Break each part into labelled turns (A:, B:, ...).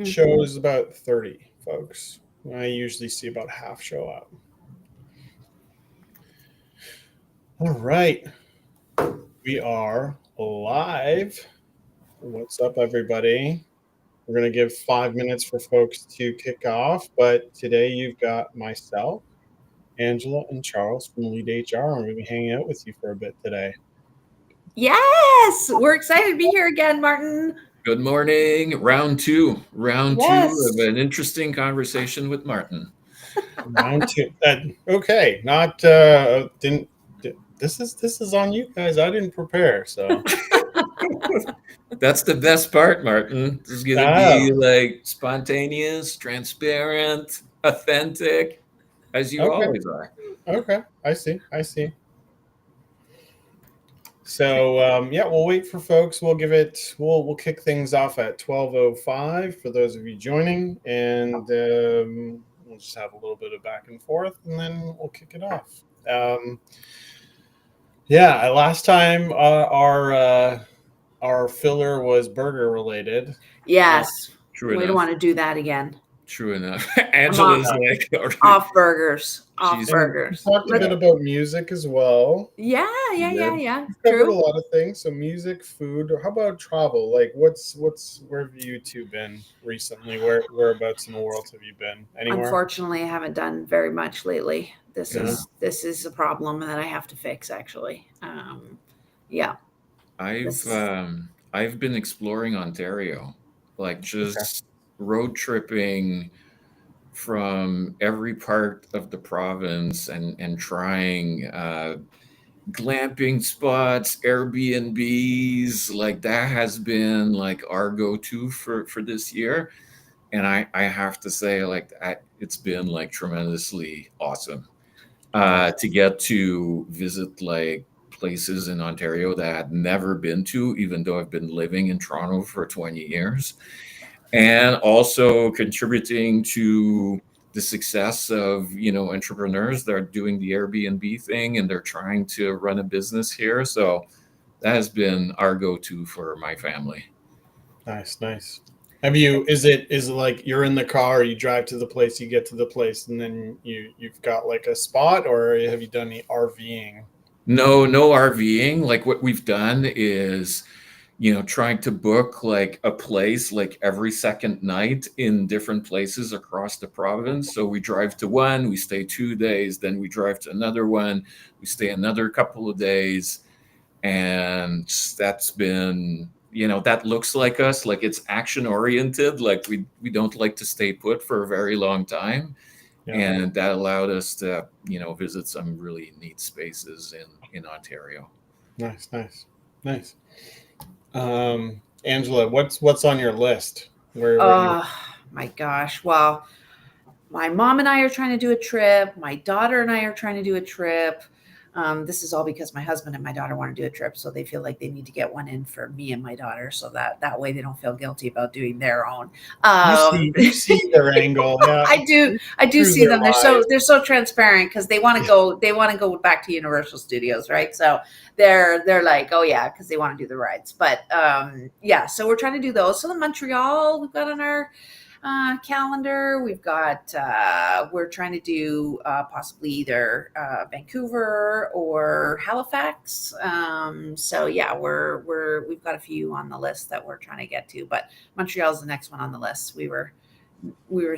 A: Shows about 30 folks. I usually see about half show up. All right. We are live. What's up, everybody? We're going to give 5 minutes for folks to kick off, but today you've got myself, Angela, and Charles from LeedHR. I'm going to be hanging out with you for a bit today.
B: Yes, we're excited to be here again, Martin.
C: Good morning. Round two
B: Yes.
C: of an interesting conversation with Martin.
A: Round two. Okay, not didn't. This is on you guys. I didn't prepare, so
C: That's the best part, Martin. This is going to be like spontaneous, transparent, authentic, as you always are.
A: Okay, I see. So yeah, we'll wait for folks. We'll kick things off at 12:05 for those of you joining, and we'll just have a little bit of back and forth, and then we'll kick it off. Yeah, last time our filler was burger related.
B: Yes.
C: True
B: we
C: enough.
B: don't want to do that again.
C: True enough. Angela's like
B: off burgers. Off burgers.
A: We talked a bit about music as well.
B: Yeah.
A: We covered a lot of things. So music, food, or how about travel? Like where have you two been recently? Whereabouts in the world have you been? Anywhere?
B: Unfortunately, I haven't done very much lately. This is a problem that I have to fix, actually. Yeah.
C: I've been exploring Ontario, like just road tripping from every part of the province and trying glamping spots, Airbnbs. Like that has been like our go-to for this year. And I have to say, like, it's been like tremendously awesome to get to visit like places in Ontario that I had never been to, even though I've been living in Toronto for 20 years. And also contributing to the success of, entrepreneurs that are doing the Airbnb thing and they're trying to run a business here. So that has been our go-to for my family.
A: Nice. Is it like you're in the car, you drive to the place, you get to the place, and then you've got like a spot, or have you done any RVing?
C: No RVing. Like what we've done is, trying to book like a place like every second night in different places across the province. So we drive to one, we stay 2 days, then we drive to another one, we stay another couple of days. And that's been, that looks like us, like it's action oriented. Like we don't like to stay put for a very long time. Yeah. And that allowed us to, visit some really neat spaces in Ontario.
A: Nice. Angela, what's on your list?
B: My gosh. Well, my mom and I are trying to do a trip. My daughter and I are trying to do a trip. This is all because my husband and my daughter want to do a trip, so they feel like they need to get one in for me and my daughter, so that way they don't feel guilty about doing their own.
A: You see their angle. Yeah.
B: I do see them. They're so transparent because they want to go. They want to go back to Universal Studios, right? So they're like, oh yeah, because they want to do the rides. But so we're trying to do those. So in Montreal, we've got on our calendar. We've got we're trying to do possibly either Vancouver or Halifax. So yeah, we've got a few on the list that we're trying to get to, but Montreal's the next one on the list. We were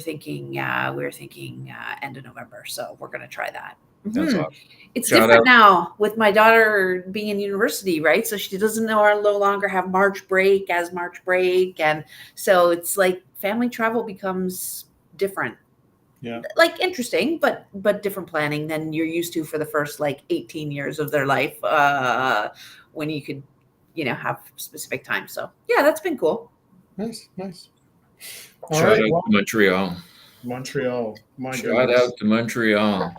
B: thinking end of November, so we're going to try that.
C: That's awesome.
B: It's different now with my daughter being in university, right? So she doesn't no longer have March break, and so it's like family travel becomes different.
A: Yeah,
B: like interesting, but different planning than you're used to for the first like 18 years of their life, when you could, have specific time. So yeah, that's been cool.
A: Nice.
C: Shout out to Montreal.
A: Shout
C: out to Montreal.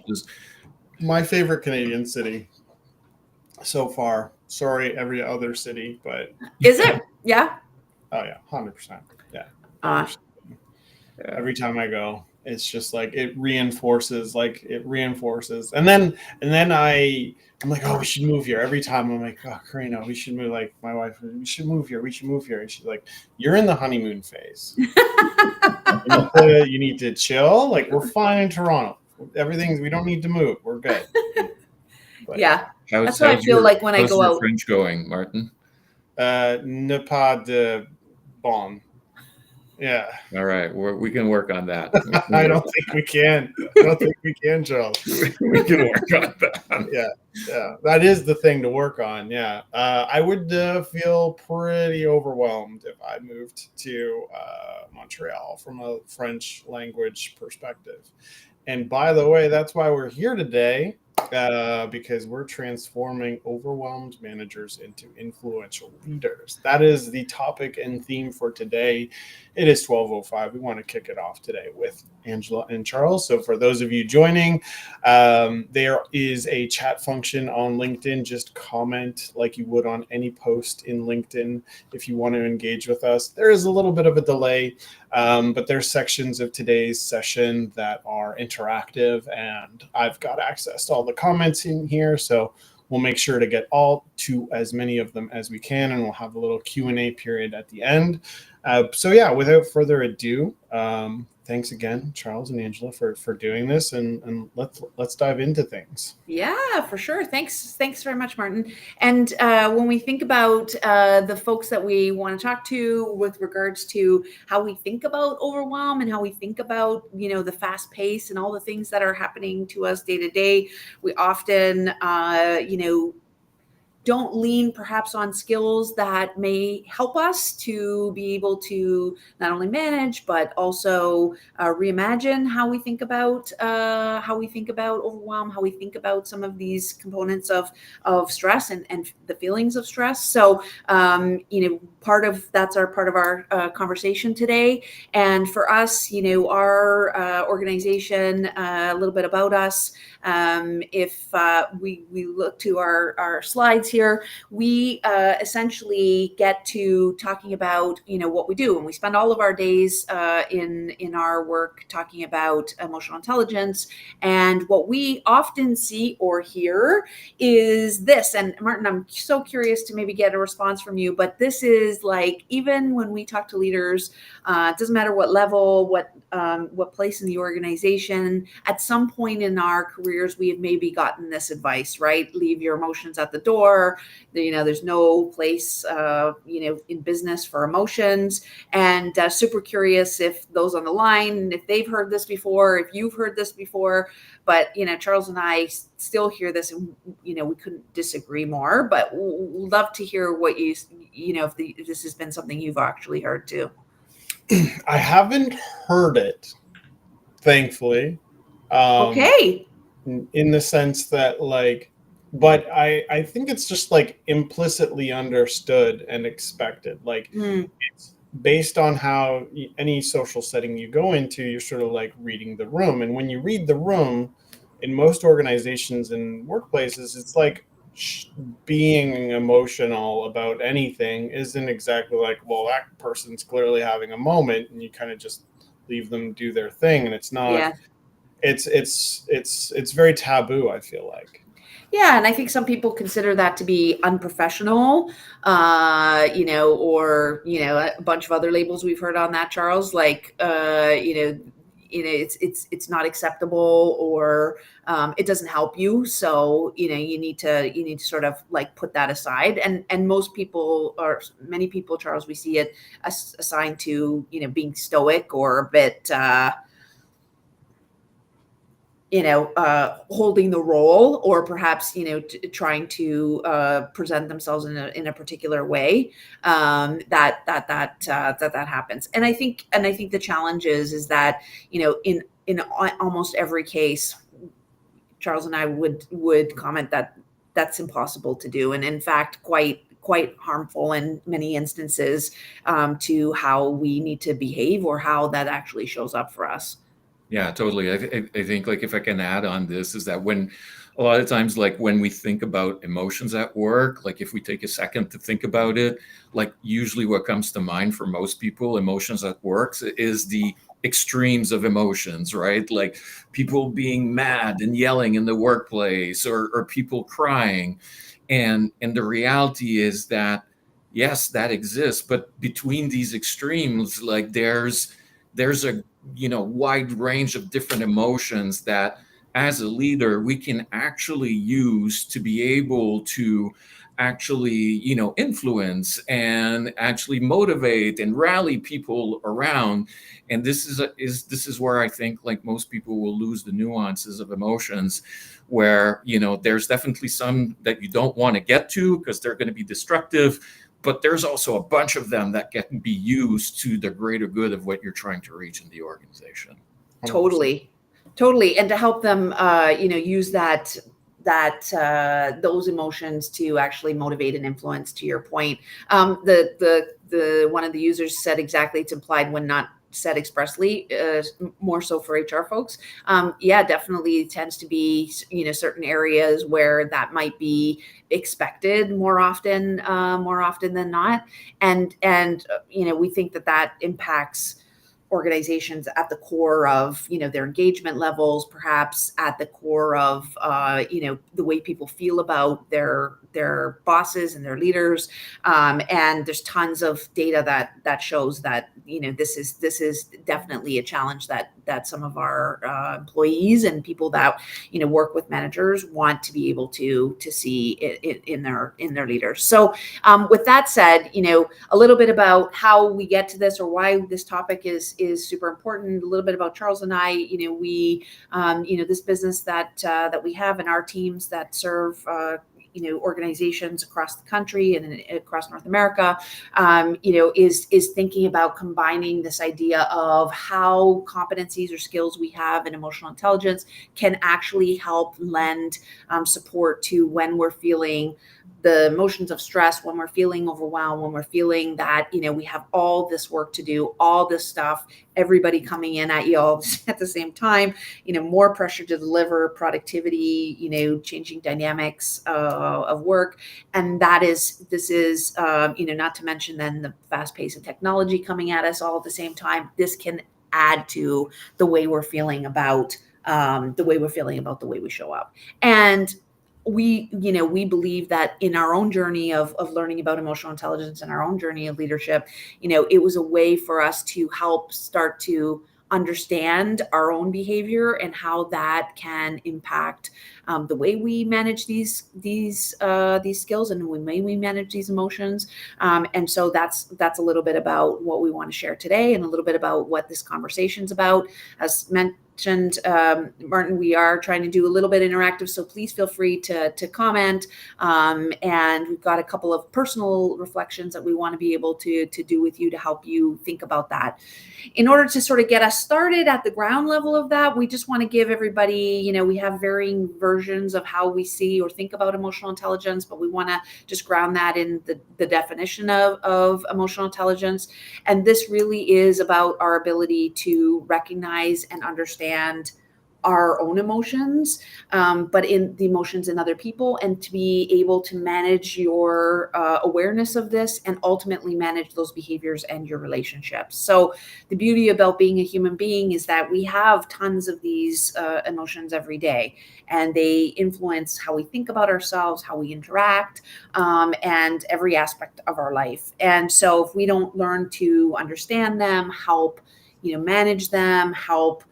A: My favorite Canadian city so far. Sorry, every other city, but
B: is it? Yeah.
A: Oh yeah, 100%. Yeah. Every time I go, It's just like it reinforces, and then I'm like, oh, we should move here. Every time I'm like, oh, Karina, we should move. Like my wife, we should move here. We should move here. And she's like, you're in the honeymoon phase. You need to chill. Like we're fine in Toronto. We don't need to move. We're good. But,
B: yeah, that's what I feel like when I go
C: how's your
B: out.
C: French going, Martin?
A: Ne pas de bon. Yeah.
C: All right, we can work on that.
A: I don't think we can. I don't think we can, Charles.
C: We can work on that.
A: Yeah, that is the thing to work on. Yeah, I would feel pretty overwhelmed if I moved to Montreal from a French language perspective. And by the way, that's why we're here today, because we're transforming overwhelmed managers into influential leaders. That is the topic and theme for today. It is 12:05. We want to kick it off today with Angela and Charles. So for those of you joining, there is a chat function on LinkedIn. Just comment like you would on any post in LinkedIn if you want to engage with us. There is a little bit of a delay, but there's sections of today's session that are interactive, and I've got access to all the comments in here. So we'll make sure to get to as many of them as we can, and we'll have a little Q&A period at the end. So yeah, without further ado, thanks again, Charles and Angela, for doing this, and let's dive into things.
B: Yeah, for sure. Thanks very much, Martin. And when we think about the folks that we want to talk to with regards to how we think about overwhelm and how we think about, the fast pace and all the things that are happening to us day to day, we often, don't lean perhaps on skills that may help us to be able to not only manage, but also reimagine how we think about overwhelm, how we think about some of these components of stress and the feelings of stress. So, part of our conversation today. And for us, our organization, a little bit about us. If we look to our slides here, we essentially get to talking about what we do, and we spend all of our days in our work talking about emotional intelligence. And what we often see or hear is this. And Martin, I'm so curious to maybe get a response from you, but this is like, even when we talk to leaders, it doesn't matter what level, what place in the organization, at some point in our careers, we have maybe gotten this advice, right? Leave your emotions at the door. There's no place, in business for emotions. And super curious if those on the line, if they've heard this before, if you've heard this before. But, Charles and I still hear this, and, we couldn't disagree more, but we'd love to hear what if this has been something you've actually heard too.
A: I haven't heard it, thankfully.
B: Okay.
A: In the sense that, but I think it's just like implicitly understood and expected. It's based on how any social setting you go into, you're sort of like reading the room. And when you read the room in most organizations and workplaces, it's like being emotional about anything isn't exactly like, well, that person's clearly having a moment, and you kind of just leave them do their thing. And it's not,
B: yeah.
A: It's very taboo, I feel like.
B: Yeah, and I think some people consider that to be unprofessional, or a bunch of other labels we've heard on that, Charles. It's not acceptable, or it doesn't help you. So you need to sort of like put that aside. And most people, or many people, Charles, we see it assigned to being stoic or a bit. Holding the role, or perhaps, trying to present themselves in a particular way, that happens. And I think the challenge is that, in almost every case, Charles and I would comment that that's impossible to do. And in fact, quite harmful in many instances, to how we need to behave or how that actually shows up for us.
C: Yeah, totally. I think, like, if I can add on this, is that when a lot of times, like when we think about emotions at work, like if we take a second to think about it, like usually what comes to mind for most people, emotions at work, is the extremes of emotions, right? Like people being mad and yelling in the workplace, or people crying. And the reality is that, yes, that exists, but between these extremes, like there's a, wide range of different emotions that as a leader we can actually use to be able to actually, influence and actually motivate and rally people around. And this is where I think, like, most people will lose the nuances of emotions, where, there's definitely some that you don't want to get to because they're going to be destructive, but there's also a bunch of them that can be used to the greater good of what you're trying to reach in the organization.
A: 100%.
B: Totally. And to help them, use that those emotions to actually motivate and influence. To your point, the one of the users said exactly, it's implied when not said expressly, more so for HR folks. Yeah, definitely tends to be, certain areas where that might be expected more often than not. And we think that impacts organizations at the core of, their engagement levels, perhaps at the core of, the way people feel about their bosses and their leaders. And there's tons of data that shows that, this is definitely a challenge that some of our employees and people that, work with managers want to be able to see it in their leaders. So with that said, a little bit about how we get to this, or why this topic is super important. A little bit about Charles and I. We, this business that we have, and our teams that serve, organizations across the country and across North America, is thinking about combining this idea of how competencies or skills we have in emotional intelligence can actually help lend support to when we're feeling the emotions of stress, when we're feeling overwhelmed, when we're feeling that, we have all this work to do, all this stuff, everybody coming in at you all at the same time, more pressure to deliver, productivity, changing dynamics of work. And this is, not to mention then the fast pace of technology coming at us all at the same time. This can add to the way we're feeling about the way we show up. And we believe that in our own journey of learning about emotional intelligence and our own journey of leadership, it was a way for us to help start to understand our own behavior and how that can impact the way we manage these skills and the way we manage these emotions. And so that's a little bit about what we want to share today, and a little bit about what this conversation's about. As mentioned, Martin, we are trying to do a little bit interactive, so please feel free to comment. And we've got a couple of personal reflections that we want to be able to do with you to help you think about that. In order to sort of get us started at the ground level of that, we just want to give everybody, we have varying versions of how we see or think about emotional intelligence, but we want to just ground that in the definition of emotional intelligence. And this really is about our ability to recognize and understand our own emotions, but in the emotions in other people, and to be able to manage your awareness of this, and ultimately manage those behaviors and your relationships. So the beauty about being a human being is that we have tons of these emotions every day, and they influence how we think about ourselves, how we interact, and every aspect of our life. And so if we don't learn to understand them, help manage them, help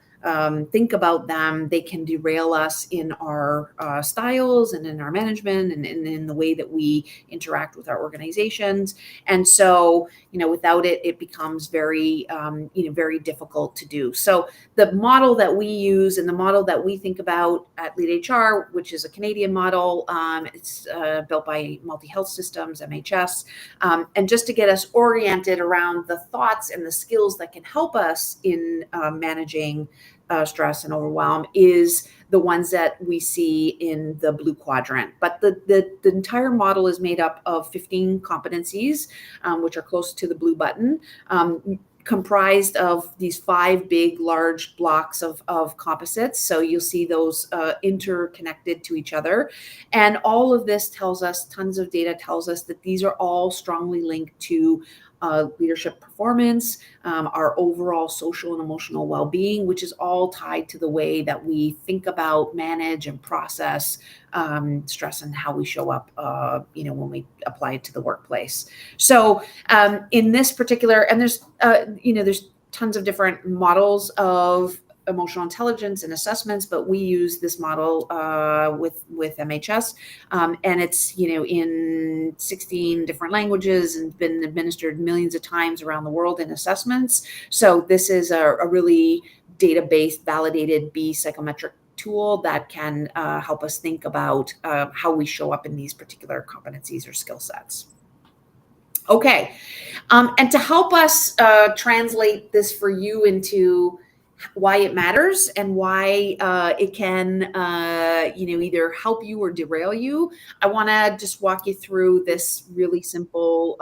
B: think about them, they can derail us in our styles and in our management, and in the way that we interact with our organizations. And so, without it, it becomes very, very difficult to do. So the model that we use and the model that we think about at LeedHR, which is a Canadian model, it's built by Multi Health Systems, MHS. And just to get us oriented around the thoughts and the skills that can help us in managing stress and overwhelm, is the ones that we see in the blue quadrant. But the entire model is made up of 15 competencies, which are close to the blue button, comprised of these 5 big, large blocks of composites. So you'll see those interconnected to each other. And all of this tells us, tons of data tells us that these are all strongly linked to leadership performance, our overall social and emotional well-being, which is all tied to the way that we think about, manage, and process stress and how we show up, when we apply it to the workplace. So in this particular, and there's tons of different models of emotional intelligence and assessments, but we use this model with MHS, and it's in 16 different languages and been administered millions of times around the world in assessments. So this is a really database validated B psychometric tool that can help us think about how we show up in these particular competencies or skill sets. Okay, and to help us translate this for you into why it matters and why it can either help you or derail you, I want to just walk you through this really simple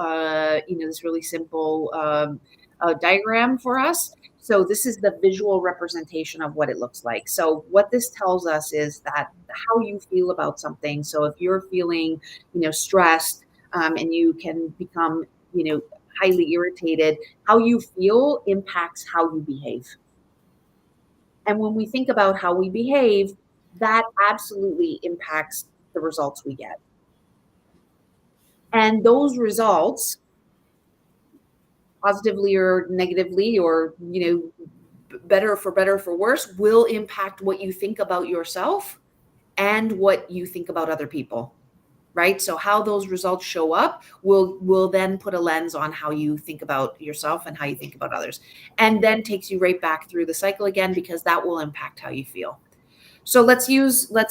B: diagram for us. So this is the visual representation of what it looks like. So what this tells us is that how you feel about something. So if you're feeling stressed, and you can become highly irritated, how you feel impacts how you behave. And when we think about how we behave, that absolutely impacts the results we get. And those results, positively or negatively, or better for worse, will impact what you think about yourself and what you think about other people. Right? So how those results show up will then put a lens on how you think about yourself and how you think about others, and then takes you right back through the cycle again, because that will impact how you feel. So let's use an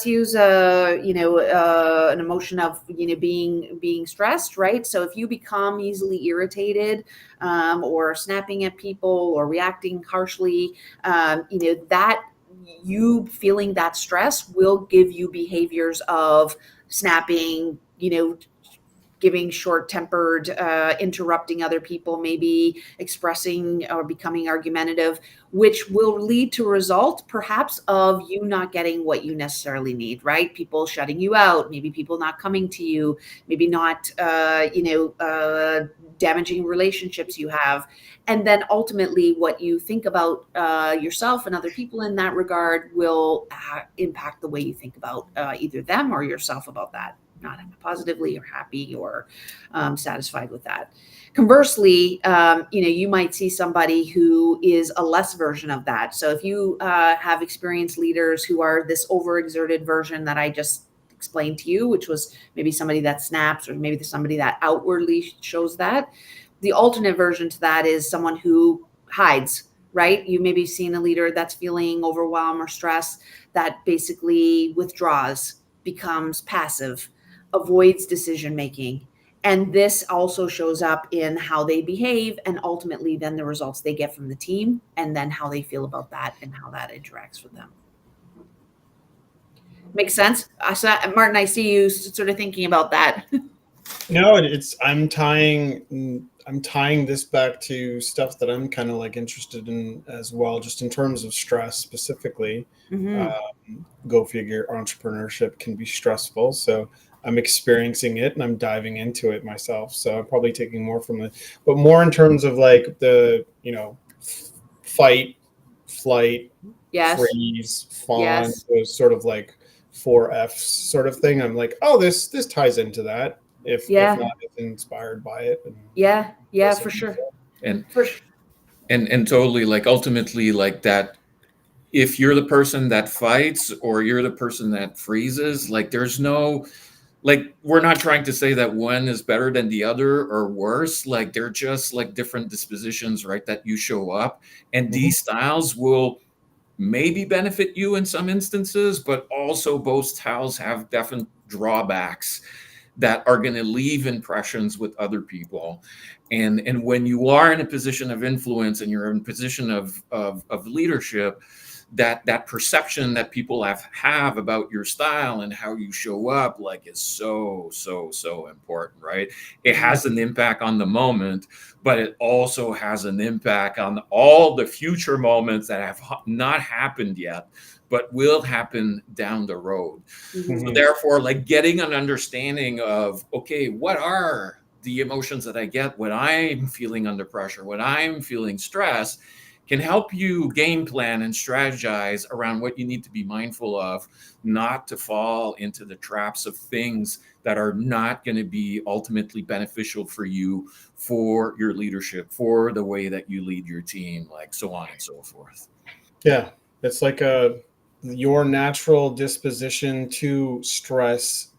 B: emotion of being stressed, right? So if you become easily irritated, or snapping at people or reacting harshly, that you feeling that stress will give you behaviors of snapping, giving short-tempered, interrupting other people, maybe expressing or becoming argumentative, which will lead to a result perhaps of you not getting what you necessarily need, right? People shutting you out, maybe people not coming to you, maybe not, damaging relationships you have. And then ultimately what you think about yourself and other people in that regard will impact the way you think about either them or yourself about that, not positively or happy or satisfied with that. Conversely, you might see somebody who is a less version of that. So if you have experienced leaders who are this overexerted version that I just explained to you, which was maybe somebody that snaps or maybe somebody that outwardly shows that, the alternate version to that is someone who hides, right? You maybe seen a leader that's feeling overwhelmed or stress that basically withdraws, becomes passive, avoids decision making. And this also shows up in how they behave and ultimately then the results they get from the team and then how they feel about that and how that interacts with them. Makes sense? Martin, I see you sort of thinking about that.
A: No, I'm tying this back to stuff that I'm kind of like interested in as well, just in terms of stress specifically.
B: Mm-hmm.
A: Go figure, entrepreneurship can be stressful. So I'm experiencing it and I'm diving into it myself. So I'm probably taking more from it, but more in terms of like the, fight, flight,
B: Yes.
A: freeze, fawn,
B: Yes.
A: those sort of like 4Fs sort of thing. I'm like, oh, this ties into that. If not, it's inspired by it. And
B: yeah, for sure.
C: And totally, like, ultimately, like that, if you're the person that fights or you're the person that freezes, like there's no, like, we're not trying to say that one is better than the other or worse. Like they're just like different dispositions, right? That you show up, and these styles will maybe benefit you in some instances, but also both styles have definite drawbacks that are going to leave impressions with other people. And when you are in a position of influence and you're in a position of leadership, that perception that people have about your style and how you show up, like, is so important, right? It has an impact on the moment, but it also has an impact on all the future moments that have not happened yet, but will happen down the road. So therefore, like, getting an understanding of, okay, what are the emotions that I get when I'm feeling under pressure, when I'm feeling stress, can help you game plan and strategize around what you need to be mindful of, not to fall into the traps of things that are not going to be ultimately beneficial for you, for your leadership, for the way that you lead your team, like so on and so forth.
A: Yeah, it's like your natural disposition to stress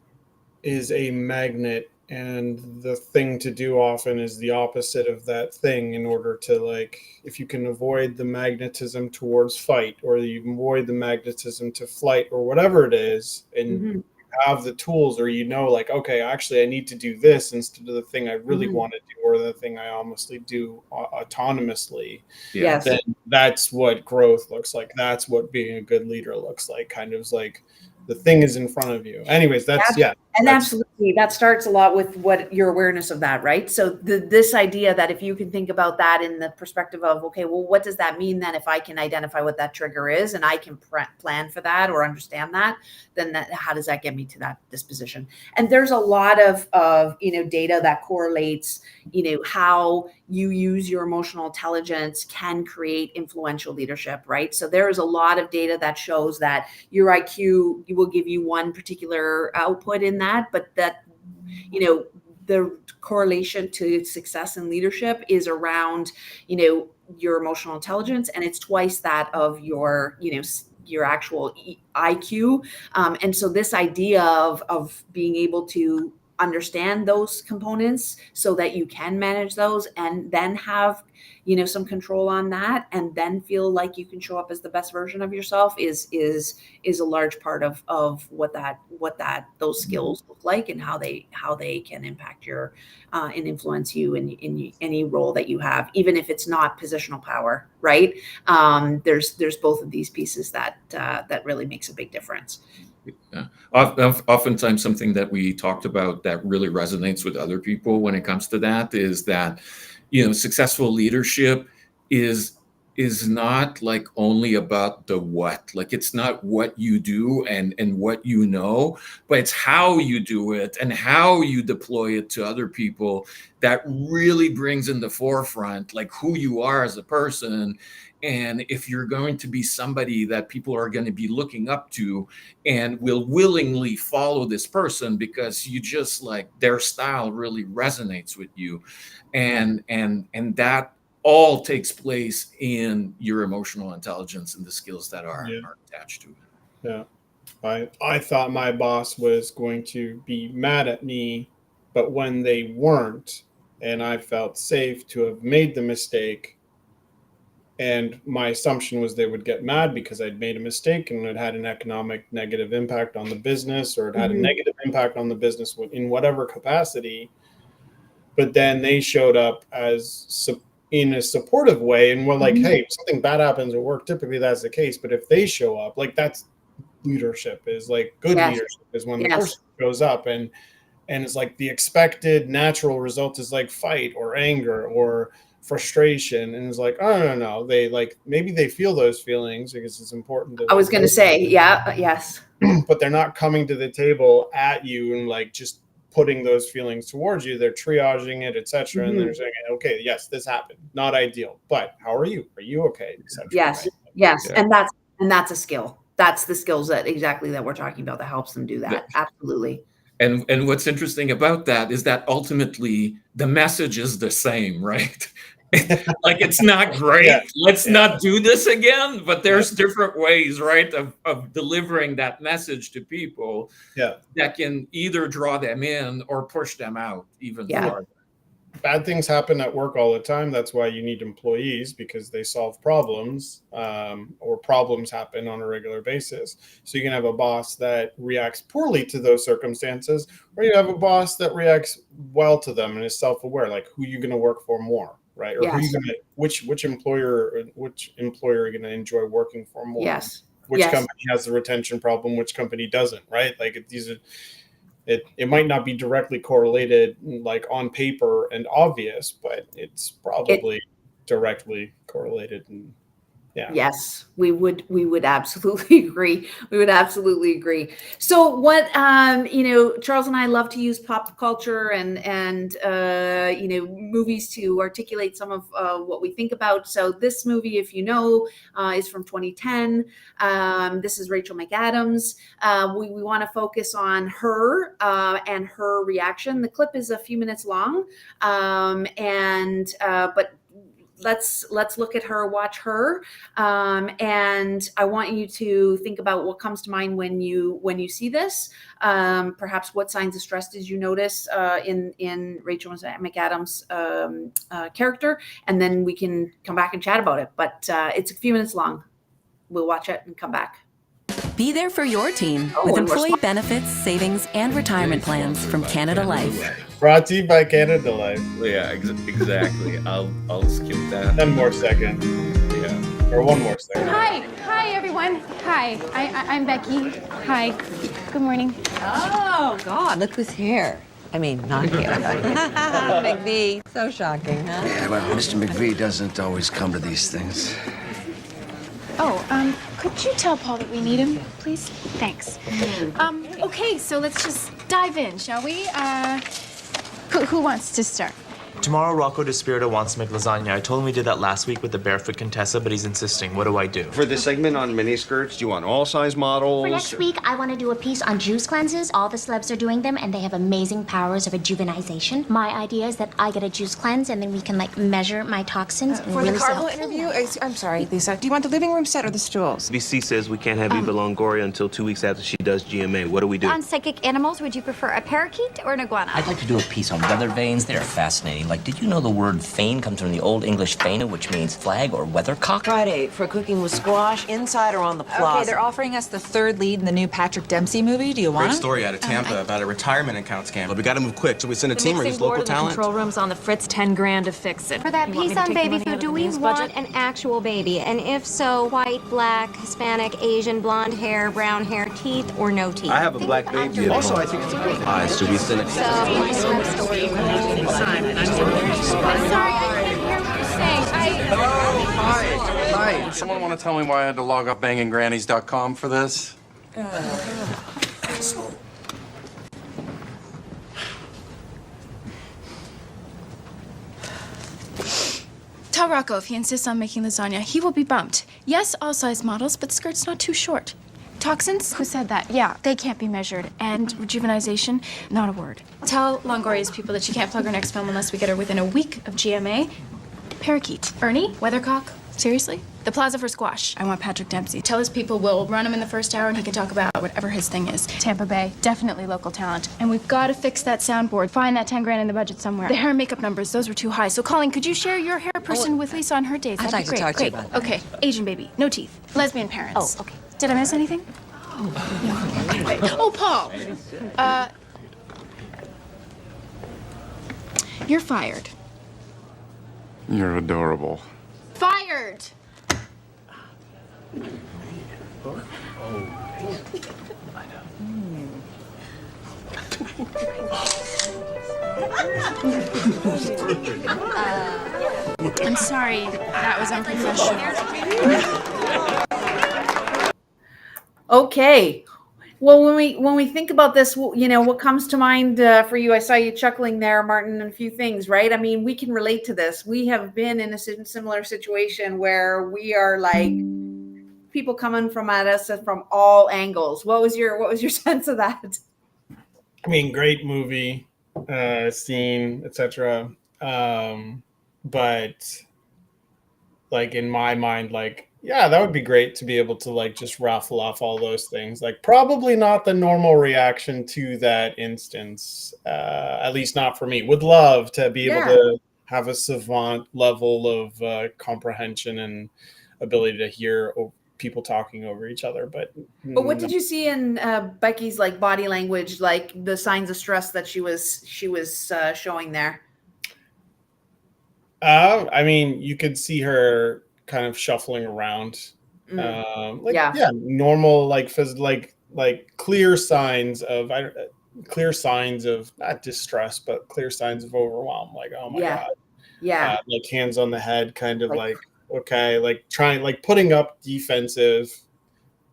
A: is a magnet, and the thing to do often is the opposite of that thing, in order to, like, if you can avoid the magnetism towards fight, or you can avoid the magnetism to flight, or whatever it is, and
B: Mm-hmm.
A: have the tools, or like, okay, actually I need to do this instead of the thing I really
B: Mm-hmm.
A: want to do, or the thing I honestly do autonomously,
C: Yeah.
B: Yes.
A: then that's what growth looks like. That's what being a good leader looks like. Kind of like the thing is in front of you. Anyways, that's
B: And
A: that's
B: absolutely, that starts a lot with what your awareness of that, right? So this idea that if you can think about that in the perspective of, okay, well, what does that mean then if I can identify what that trigger is and I can plan for that or understand that, then how does that get me to that disposition? And there's a lot of data that correlates, how you use your emotional intelligence can create influential leadership, right? So there is a lot of data that shows that your IQ will give you one particular output in that, but that, the correlation to success in leadership is around, your emotional intelligence, and it's twice that of your actual IQ. And so this idea of being able to understand those components so that you can manage those and then have some control on that and then feel like you can show up as the best version of yourself is a large part of what those skills look like and how they can impact your and influence you in any role that you have, even if it's not positional power, right? There's both of these pieces that really makes a big difference.
C: Yeah. Oftentimes, something that we talked about that really resonates with other people when it comes to that is that, successful leadership is not like only about the what. Like, it's not what you do and what you know, but it's how you do it and how you deploy it to other people that really brings in the forefront like who you are as a person. And if you're going to be somebody that people are going to be looking up to and will willingly follow this person because you just like their style really resonates with you, and that all takes place in your emotional intelligence and the skills that are attached to it.
A: yeah. I thought my boss was going to be mad at me, but when they weren't, and I felt safe to have made the mistake, and my assumption was they would get mad because I'd made a mistake and it had an economic negative impact on the business, or it had a
B: Mm-hmm.
A: negative impact on the business in whatever capacity. But then they showed up in a supportive way, and we're like,
B: Mm-hmm.
A: hey, if something bad happens at work, typically that's the case. But if they show up, like, that's leadership. Is like good
B: Yes.
A: leadership is when the
B: Yes.
A: person shows up, and it's like the expected natural result is like fight or anger or frustration, and it's like, oh, no, they, like, maybe they feel those feelings because it's important to,
B: I
A: like,
B: was going to say, yeah, yes.
A: but they're not coming to the table at you and, like, just putting those feelings towards you. They're triaging it, etc., and
B: Mm-hmm.
A: they're saying, okay, yes, this happened, not ideal, but how are you okay, etc.,
B: Yes.
A: right?
B: Yes.
C: Yeah.
B: And that's a skill. That's the skills that we're talking about that helps them do that. Absolutely.
C: And what's interesting about that is that ultimately the message is the same, right? Like, it's not
A: Yeah,
C: great. Let's
A: yeah,
C: not do this again. But
A: yeah,
C: there's different ways, right, of delivering that message to people
A: yeah.
C: that can either draw them in or push them out even
B: Yeah.
C: farther.
A: Bad things happen at work all the time. That's why you need employees, because they solve problems, or problems happen on a regular basis. So you can have a boss that reacts poorly to those circumstances, or you have a boss that reacts well to them and is self-aware. Like, who you going to work for more, right? Or who you
B: Yes.
A: going to which employer are you going to enjoy working for more?
B: Yes.
A: Which
B: Yes.
A: company has the retention problem? Which company doesn't? Right? Like, these are. It might not be directly correlated, like, on paper and obvious, but it's
B: It
A: probably directly correlated. And Yeah.
B: Yes, we would absolutely agree. We would absolutely agree. So what Charles and I love to use pop culture and movies to articulate some of what we think about. So this movie, if you know, is from 2010. This is Rachel McAdams. We want to focus on her and her reaction. The clip is a few minutes long, but let's look at her, watch her, and I want you to think about what comes to mind when you see this. Perhaps what signs of stress did you notice in Rachel McAdams' character, and then we can come back and chat about it. But it's a few minutes long. We'll watch it and come back.
D: Be there for your team with employee benefits, savings, and retirement plans from Canada Life.
A: Brought to you by Canada Life.
C: Yeah, exactly. I'll skip that.
A: 10 more seconds.
C: Yeah.
A: Or 1 more second.
E: Hi everyone. Hi, I'm Becky. Hi. Good morning.
F: Oh God, look who's here. I mean, not here. McVee, so shocking, huh?
G: Yeah, well, Mr. McVee doesn't always come to these things.
E: Oh, could you tell Paul that we need him, please? Thanks. Okay, so let's just dive in, shall we? Who wants to start?
H: Tomorrow, Rocco DeSpirito wants to make lasagna. I told him we did that last week with the Barefoot Contessa, but he's insisting. What do I do?
G: For this segment on miniskirts, do you want all size models?
I: For next week, I want to do a piece on juice cleanses. All the celebs are doing them, and they have amazing powers of rejuvenization. My idea is that I get a juice cleanse, and then we can, measure my toxins. And
J: For
I: really
J: the Carlo interview, I'm sorry, Lisa, do you want the living room set or the stools?
H: BC says we can't have Eva Longoria until 2 weeks after she does GMA. What do we do?
I: On psychic animals, would you prefer a parakeet or an iguana?
K: I'd like to do a piece on weather vanes. They're fascinating. Did you know the word fane comes from the Old English faina, which means flag or weathercock?
F: Friday for cooking with squash, inside or on the plaza.
J: Okay, they're offering us the third lead in the new Patrick Dempsey movie. Do you want
L: Great
J: it?
L: story out of Tampa about a retirement account scam. But we gotta move quick. Should we send a team or use local talent?
E: Control room's on the fritz, 10 grand to fix it.
I: For that piece on baby food, do we want an actual baby? And if so, white, black, Hispanic, Asian, blonde hair, brown hair, teeth, or no teeth?
G: I have a black baby. Also, I think it's a good eyes. Should we send it?
E: I'm sorry, I couldn't hear what you're saying.
L: Hi. Someone want to tell me why I had to log up banginggrannies.com for this?
E: Tell Rocco if he insists on making lasagna, he will be bumped. Yes, all size models, but skirt's not too short. Toxins? Who said that? Yeah, they can't be measured. And rejuvenization? Not a word. Tell Longoria's people that she can't plug her next film unless we get her within a week of GMA. Parakeet. Ernie? Weathercock? Seriously? The Plaza for Squash. I want Patrick Dempsey. Tell his people we'll run him in the first hour and he can talk about whatever his thing is. Tampa Bay, definitely local talent. And we've got to fix that soundboard. Find that 10 grand in the budget somewhere. The hair and makeup numbers, those were too high. So Colleen, could you share your hair person with Lisa on her days?
F: I'd like to talk to you about that.
E: Okay, Asian baby, no teeth. Lesbian parents.
F: Oh, okay.
E: Did I miss anything? No. Oh, Paul. You're fired.
L: You're adorable.
E: Fired! I'm sorry, that was unprofessional.
B: Okay. Well, when we think about this, what comes to mind for you? I saw you chuckling there, Martin, and a few things, right? I mean, we can relate to this. We have been in a similar situation where we are like people coming at us from all angles. What was your sense of that?
A: I mean, great movie, scene, etc. But in my mind, yeah, that would be great to be able to just raffle off all those things. Probably not the normal reaction to that instance, at least not for me. Would love to be able to have a savant level of comprehension and ability to hear people talking over each other. But
B: what did you see in Becky's body language, the signs of stress that she was showing there?
A: I mean, you could see her kind of shuffling around, normal, clear signs of not distress, but clear signs of overwhelm. Oh my god,
B: yeah,
A: hands on the head, kind of Okay, like putting up defensive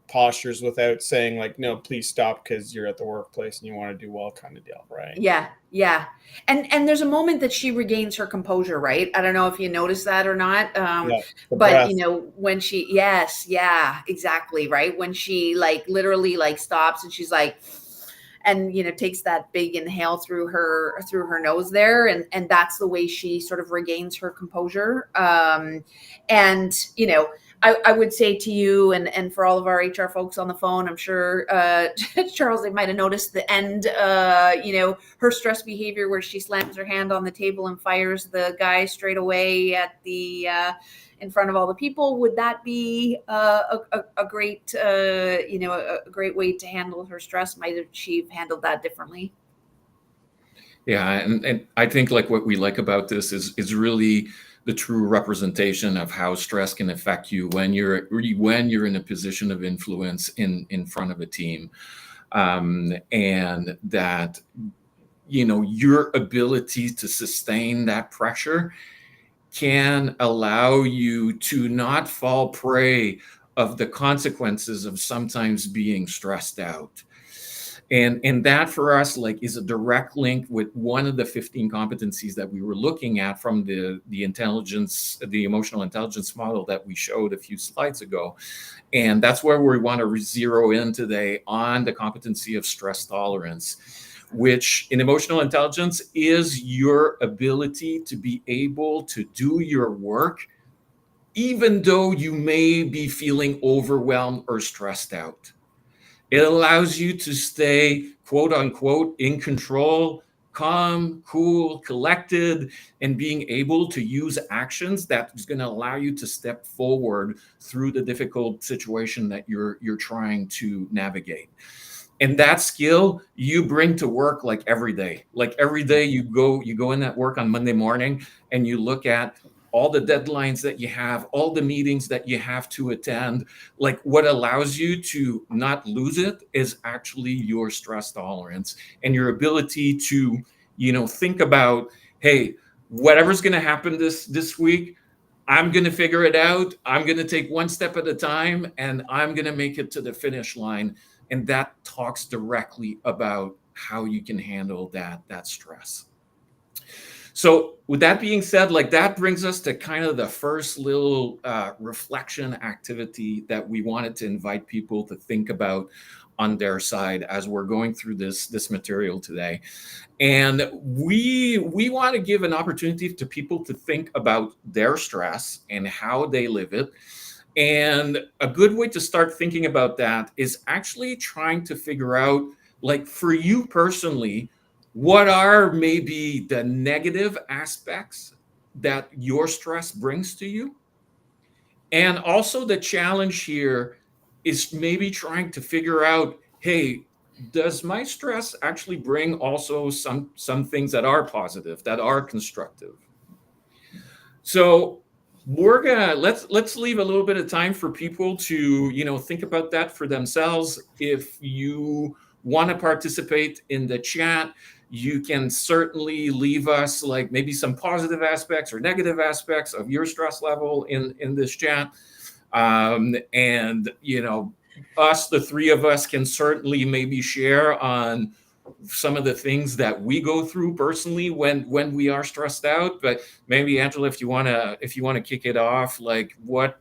A: postures without saying like, no, please stop because you're at the workplace and you want to do well, kind of deal, right?
B: Yeah. And there's a moment that she regains her composure, right? I don't know if you noticed that or not. But
A: breath.
B: When yeah, exactly, right? When she like literally like stops and she's like, and takes that big inhale through her nose there, and that's the way she sort of regains her composure. And I would say to you and for all of our HR folks on the phone, I'm sure Charles, they might have noticed the end, her stress behavior where she slams her hand on the table and fires the guy straight away at the in front of all the people. Would that be a great a great way to handle her stress? Might have she handled that differently?
C: Yeah, and I think like what we like about this is really the true representation of how stress can affect you when you're in a position of influence in front of a team, and that your ability to sustain that pressure can allow you to not fall prey of the consequences of sometimes being stressed out. And that for us like is a direct link with one of the 15 competencies that we were looking at from the emotional intelligence model that we showed a few slides ago. And that's where we want to zero in today on the competency of stress tolerance, which in emotional intelligence is your ability to be able to do your work even though you may be feeling overwhelmed or stressed out. It allows you to stay, quote unquote, in control, calm, cool, collected, and being able to use actions that is going to allow you to step forward through the difficult situation that you're trying to navigate. And that skill you bring to work like every day. Like every day you go in that work on Monday morning and you look at all the deadlines that you have, all the meetings that you have to attend. Like what allows you to not lose it is actually your stress tolerance and your ability to, think about, hey, whatever's going to happen this week, I'm going to figure it out. I'm going to take one step at a time and I'm going to make it to the finish line. And that talks directly about how you can handle that stress. So with that being said, like that brings us to kind of the first little reflection activity that we wanted to invite people to think about on their side as we're going through this material today. And we want to give an opportunity to people to think about their stress and how they live it. And a good way to start thinking about that is actually trying to figure out, like for you personally, what are maybe the negative aspects that your stress brings to you? And also the challenge here is maybe trying to figure out, hey, does my stress actually bring also some things that are positive, that are constructive? So we're gonna let's leave a little bit of time for people to think about that for themselves. If you want to participate in the chat, you can certainly leave us like maybe some positive aspects or negative aspects of your stress level in this chat. And us, the three of us, can certainly maybe share on some of the things that we go through personally when we are stressed out. But maybe Angela, if you want to kick it off, like what,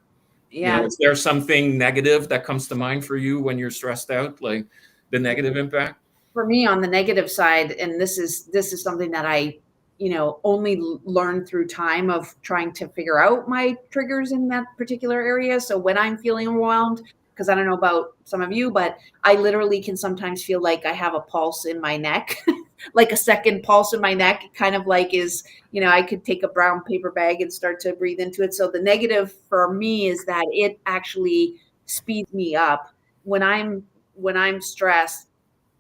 C: is there something negative that comes to mind for you when you're stressed out, like the negative impact?
B: For me, on the negative side, and this is something that I only learned through time of trying to figure out my triggers in that particular area. So when I'm feeling overwhelmed, because I don't know about some of you, but I literally can sometimes feel like I have a pulse in my neck, like a second pulse in my neck. It kind of like is, I could take a brown paper bag and start to breathe into it. So the negative for me is that it actually speeds me up. When I'm stressed,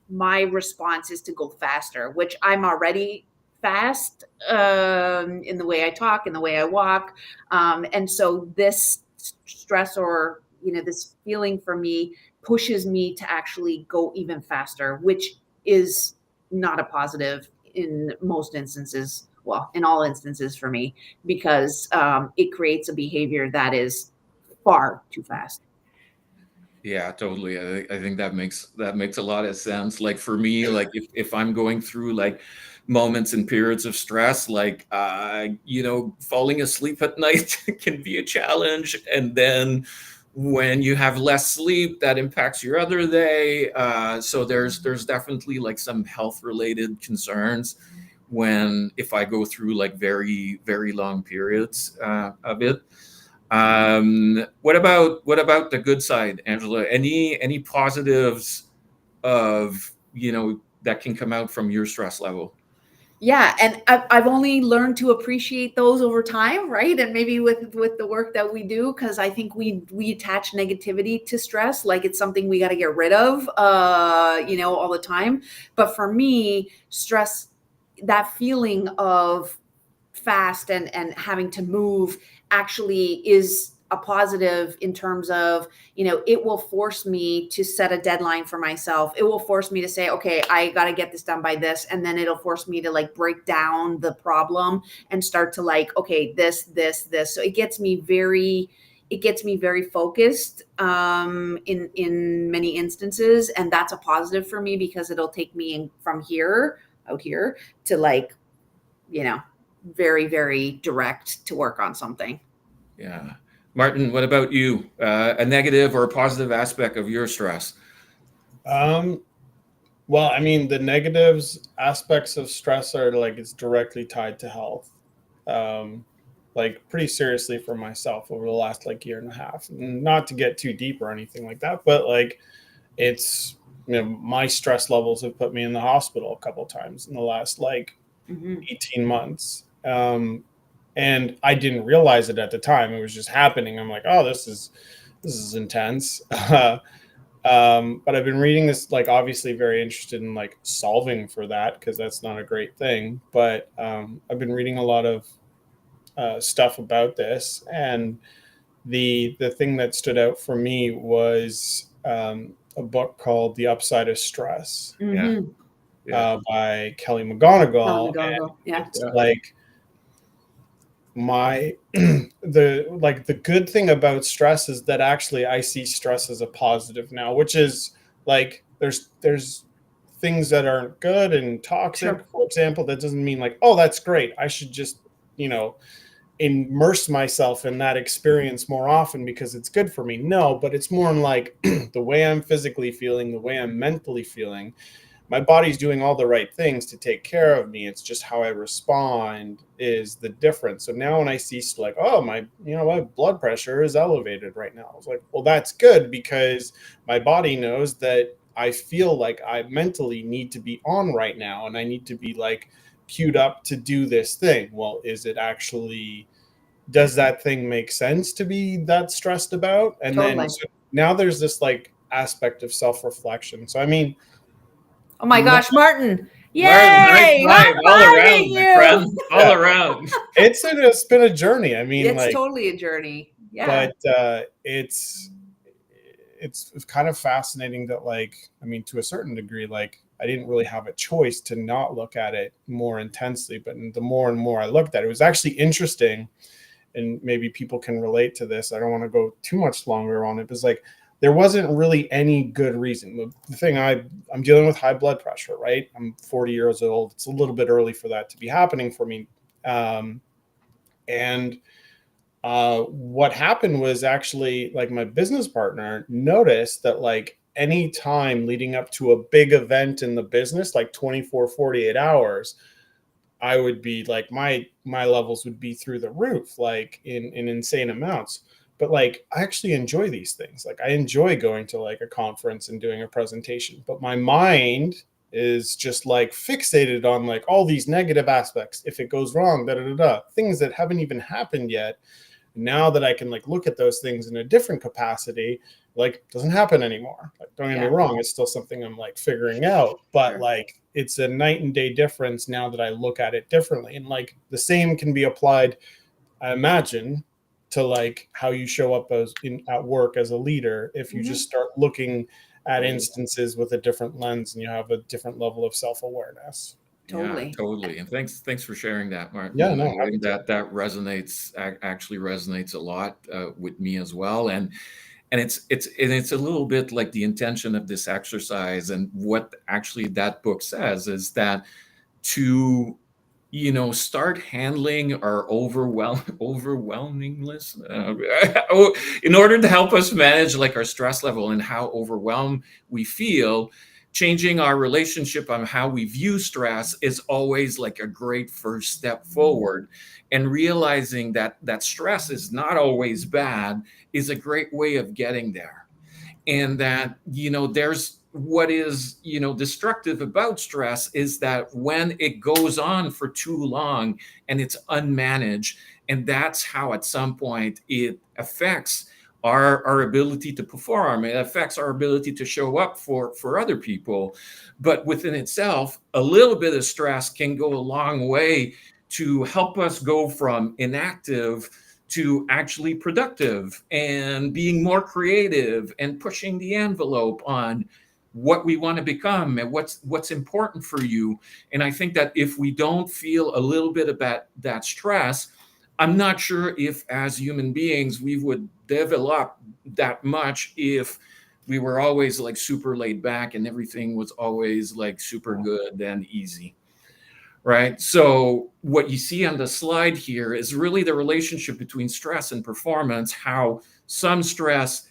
B: my response is to go faster, which I'm already fast in the way I talk, in the way I walk. And so this stress or, this feeling for me pushes me to actually go even faster, which is not a positive in most instances well, in all instances for me, because it creates a behavior that is far too fast.
C: Yeah, totally. I think that makes a lot of sense. Like for me, like if I'm going through like moments and periods of stress, like falling asleep at night can be a challenge. And then when you have less sleep, that impacts your other day. So there's definitely like some health related concerns if I go through like very, very long periods of it. What about the good side, Angela? Any positives of that can come out from your stress level?
B: Yeah, and I've only learned to appreciate those over time, right? And maybe with the work that we do, because I think we attach negativity to stress, like it's something we got to get rid of, all the time. But for me, stress, that feeling of fast and having to move actually is a positive in terms of, it will force me to set a deadline for myself. It will force me to say, okay, I got to get this done by this. And then it'll force me to like break down the problem and start to like, okay, this. So it gets me very focused in many instances. And that's a positive for me because it'll take me from out here to like, very, very direct to work on something.
C: Yeah. Martin, what about you? A negative or a positive aspect of your stress?
A: Well, I mean, the negatives aspects of stress are like it's directly tied to health. Like pretty seriously for myself over the last like year and a half. Not to get too deep or anything like that, but like it's my stress levels have put me in the hospital a couple times in the last like 18 months. And I didn't realize it at the time. It was just happening. I'm like, oh, this is intense. But I've been reading this, like obviously very interested in like solving for that because that's not a great thing. But I've been reading a lot of stuff about this, and the thing that stood out for me was a book called The Upside of Stress. By Kelly McGonigal. And it's like the good thing about stress is that actually I see stress as a positive now, which is like there's things that aren't good and toxic, for example. That doesn't mean like, oh, that's great, I should just immerse myself in that experience more often because it's good for me. No, but it's more in like the way I'm physically feeling, the way I'm mentally feeling. My body's doing all the right things to take care of me. It's just how I respond is the difference. So now when I see like, oh, my blood pressure is elevated right now, I was like, well, that's good because my body knows that I feel like I mentally need to be on right now and I need to be like queued up to do this thing. Well, does that thing make sense to be that stressed about? And then so now there's this like aspect of self-reflection. So I mean,
B: oh my gosh, Martin. Yay!
C: Martin, all around, my friend. All around.
A: It's been a journey. I mean,
B: it's totally a journey. Yeah.
A: But it's kind of fascinating that like, I mean, to a certain degree, like I didn't really have a choice to not look at it more intensely, but the more and more I looked at it, it was actually interesting. And maybe people can relate to this. I don't want to go too much longer on it, but it's like, there wasn't really any good reason. The thing I'm dealing with high blood pressure, right? I'm 40 years old. It's a little bit early for that to be happening for me. What happened was actually like my business partner noticed that like any time leading up to a big event in the business, like 24, 48 hours, I would be like, my levels would be through the roof, like in insane amounts. But like, I actually enjoy these things. Like I enjoy going to like a conference and doing a presentation, but my mind is just like fixated on like all these negative aspects. If it goes wrong, things that haven't even happened yet. Now that I can like look at those things in a different capacity, like it doesn't happen anymore. Like, don't get me wrong, it's still something I'm like figuring out, but like it's a night and day difference now that I look at it differently. And like the same can be applied, I imagine, to like how you show up at work as a leader. If you just start looking at instances with a different lens and you have a different level of self-awareness.
B: Totally.
C: Yeah, totally. And thanks for sharing that, Martin.
A: Yeah,
C: And
A: no,
C: I think that resonates, actually resonates a lot with me as well. And it's a little bit like the intention of this exercise, and what actually that book says is that to start handling our overwhelmingness, in order to help us manage like our stress level and how overwhelmed we feel. Changing our relationship on how we view stress is always like a great first step forward, and realizing that stress is not always bad is a great way of getting there. And that there's what is destructive about stress is that when it goes on for too long and it's unmanaged, and that's how at some point it affects our ability to perform. It affects our ability to show up for other people. But within itself, a little bit of stress can go a long way to help us go from inactive to actually productive and being more creative and pushing the envelope on what we want to become and what's important for you. And I think that if we don't feel a little bit about that stress, I'm not sure if as human beings we would develop that much if we were always like super laid back and everything was always like super good and easy. Right. So what you see on the slide here is really the relationship between stress and performance, how some stress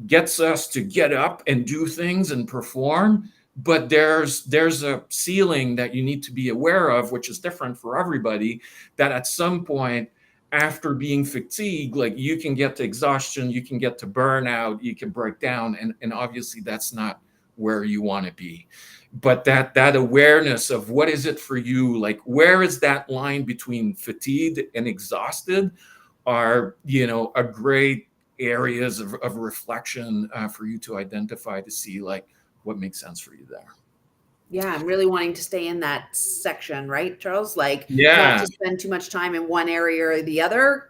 C: gets us to get up and do things and perform. But there's a ceiling that you need to be aware of, which is different for everybody, that at some point after being fatigued, like you can get to exhaustion, you can get to burnout, you can break down. And obviously that's not where you want to be. But that awareness of what is it for you, like where is that line between fatigued and exhausted, are a great areas of reflection for you to identify, to see like what makes sense for you there.
B: Yeah, I'm really wanting to stay in that section, right, Charles? Like,
C: Yeah.
B: not to spend too much time in one area or the other,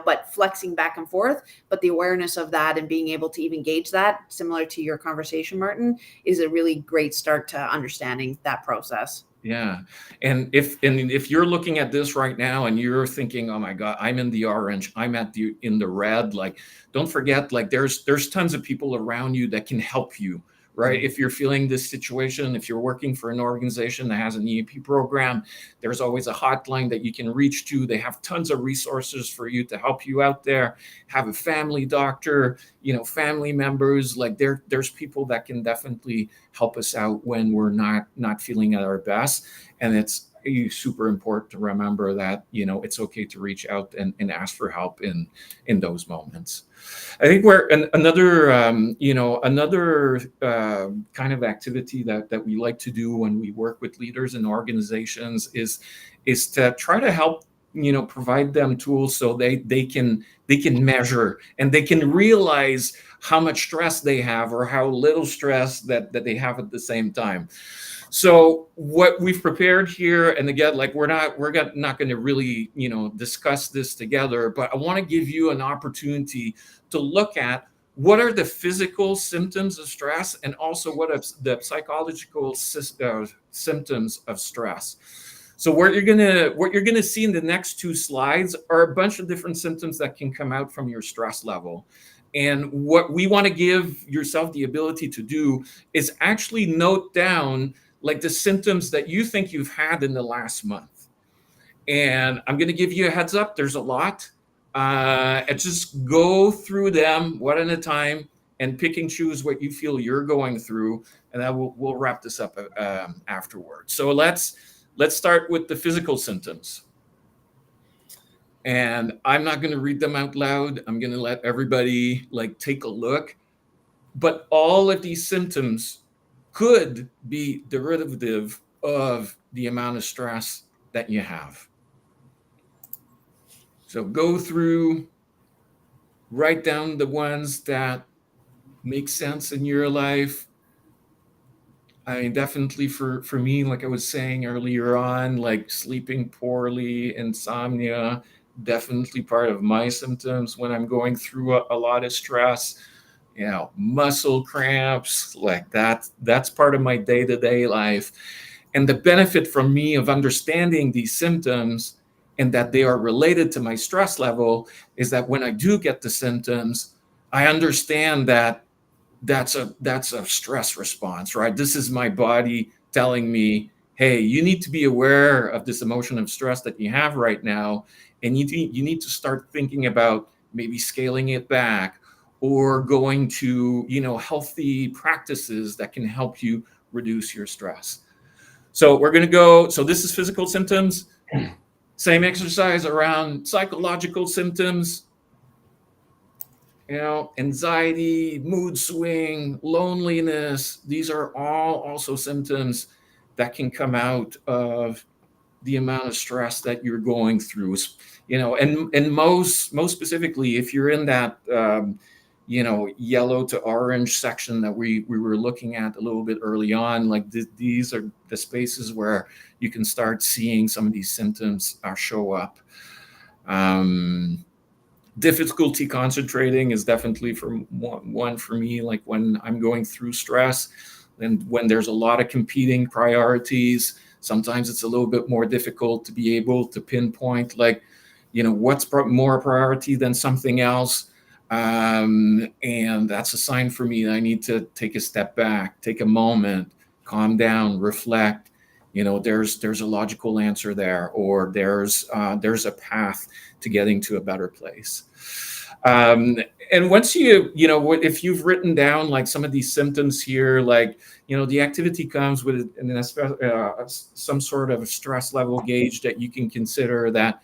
B: but flexing back and forth. But the awareness of that and being able to even gauge that, similar to your conversation, Martin, is a really great start to understanding that process.
C: Yeah. And if you're looking at this right now and you're thinking, oh my God, I'm in the orange, I'm in the red, like, don't forget, like there's tons of people around you that can help you, right? If you're feeling this situation, if you're working for an organization that has an EAP program, there's always a hotline that you can reach to. They have tons of resources for you to help you out there. Have a family doctor, family members, like there's people that can definitely help us out when we're not feeling at our best. And it's super important to remember that, it's okay to reach out and ask for help in those moments. I think another kind of activity that we like to do when we work with leaders and organizations is to try to help, provide them tools so they can measure and they can realize how much stress they have or how little stress that they have at the same time. So what we've prepared here, and again, like we're not going to really, discuss this together, but I want to give you an opportunity to look at what are the physical symptoms of stress and also what are the psychological symptoms of stress. So what you're gonna see in the next two slides are a bunch of different symptoms that can come out from your stress level. And what we want to give yourself the ability to do is actually note down like the symptoms that you think you've had in the last month. And I'm going to give you a heads up. There's a lot. And just go through them one at a time and pick and choose what you feel you're going through. And then we'll wrap this up afterwards. So let's start with the physical symptoms. And I'm not going to read them out loud. I'm going to let everybody like take a look. But all of these symptoms could be derivative of the amount of stress that you have. So go through, write down the ones that make sense in your life. I mean, definitely for me, like I was saying earlier on, like sleeping poorly, insomnia, definitely part of my symptoms when I'm going through a lot of stress. Muscle cramps, like that's part of my day-to-day life. And the benefit from me of understanding these symptoms and that they are related to my stress level is that when I do get the symptoms, I understand that that's a stress response, right? This is my body telling me, hey, you need to be aware of this emotion of stress that you have right now, and you need to start thinking about maybe scaling it back or going to, healthy practices that can help you reduce your stress. So we're going to go, so this is physical symptoms. Same exercise around psychological symptoms. Anxiety, mood swing, loneliness, these are all also symptoms that can come out of the amount of stress that you're going through. And most specifically, if you're in that yellow to orange section that we were looking at a little bit early on, like these are the spaces where you can start seeing some of these symptoms show up. Difficulty concentrating is definitely one for me, like when I'm going through stress and when there's a lot of competing priorities. Sometimes it's a little bit more difficult to be able to pinpoint, like, what's more priority than something else. And that's a sign for me that I need to take a step back, take a moment, calm down, reflect. There's a logical answer there, or there's a path to getting to a better place. And once if you've written down like some of these symptoms here, like, the activity comes with some sort of stress level gauge that you can consider that,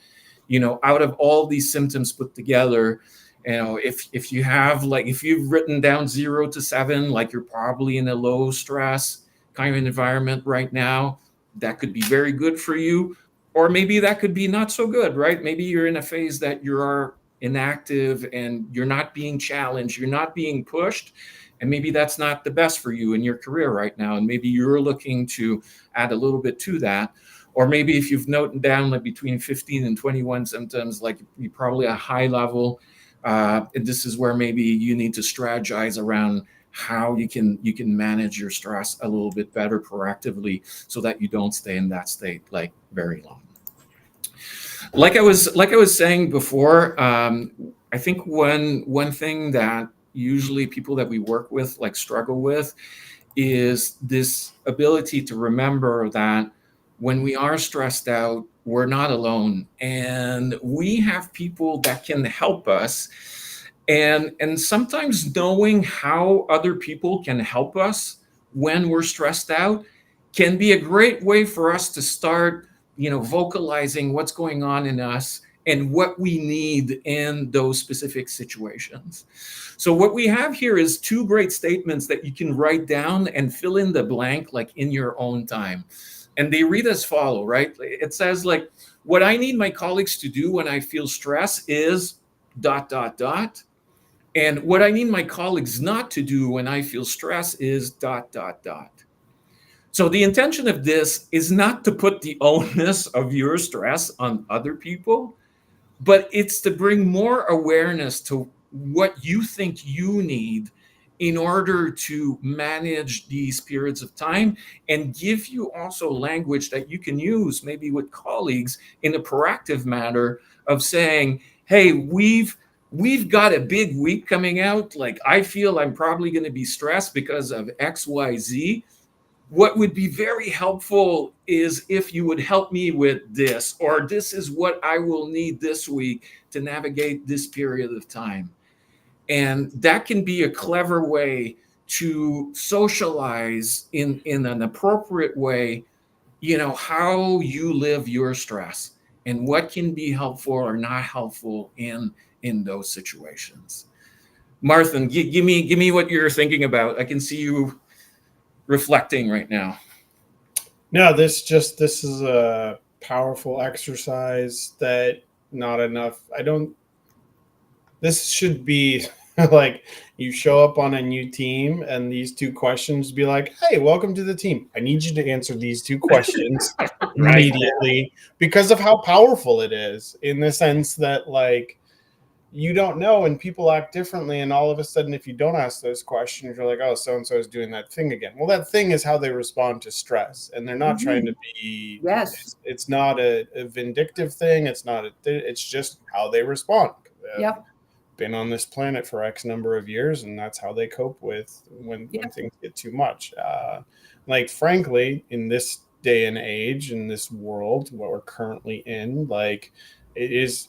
C: out of all these symptoms put together, if you have, like, if you've written down 0 to 7, like you're probably in a low stress kind of environment right now, that could be very good for you. Or maybe that could be not so good, right? Maybe you're in a phase that you are inactive and you're not being challenged, you're not being pushed. And maybe that's not the best for you in your career right now. And maybe you're looking to add a little bit to that. Or maybe if you've noted down like between 15 and 21 symptoms, like you probably a high level, this is where maybe you need to strategize around how you can manage your stress a little bit better proactively so that you don't stay in that state like very long. Like I was saying before, I think one thing that usually people that we work with like struggle with is this ability to remember that when we are stressed out, we're not alone, and we have people that can help us. And sometimes knowing how other people can help us when we're stressed out can be a great way for us to start, vocalizing what's going on in us and what we need in those specific situations. So what we have here is 2 great statements that you can write down and fill in the blank, like in your own time. And they read as follow, right? It says like, what I need my colleagues to do when I feel stress is ... And what I need my colleagues not to do when I feel stress is ... So the intention of this is not to put the onus of your stress on other people, but it's to bring more awareness to what you think you need in order to manage these periods of time, and give you also language that you can use maybe with colleagues in a proactive manner of saying, hey, we've got a big week coming out. Like, I feel I'm probably going to be stressed because of XYZ. What would be very helpful is if you would help me with this, or this is what I will need this week to navigate this period of time. And that can be a clever way to socialize in an appropriate way, how you live your stress and what can be helpful or not helpful in those situations. Martha, give me what you're thinking about. I can see you reflecting right now.
A: No, this is a powerful exercise that this should be like, you show up on a new team and these 2 questions be like, hey, welcome to the team. I need you to answer these 2 questions immediately, because of how powerful it is, in the sense that, like, you don't know, and people act differently. And all of a sudden, if you don't ask those questions, you're like, oh, so-and-so is doing that thing again. Well, that thing is how they respond to stress. And they're not trying to be,
B: Yes.
A: it's not a vindictive thing. It's not, it's just how they respond.
B: Yep.
A: Been on this planet for X number of years, and that's how they cope with when things get too much. Like, frankly, in this day and age, in this world, what we're currently in, like, this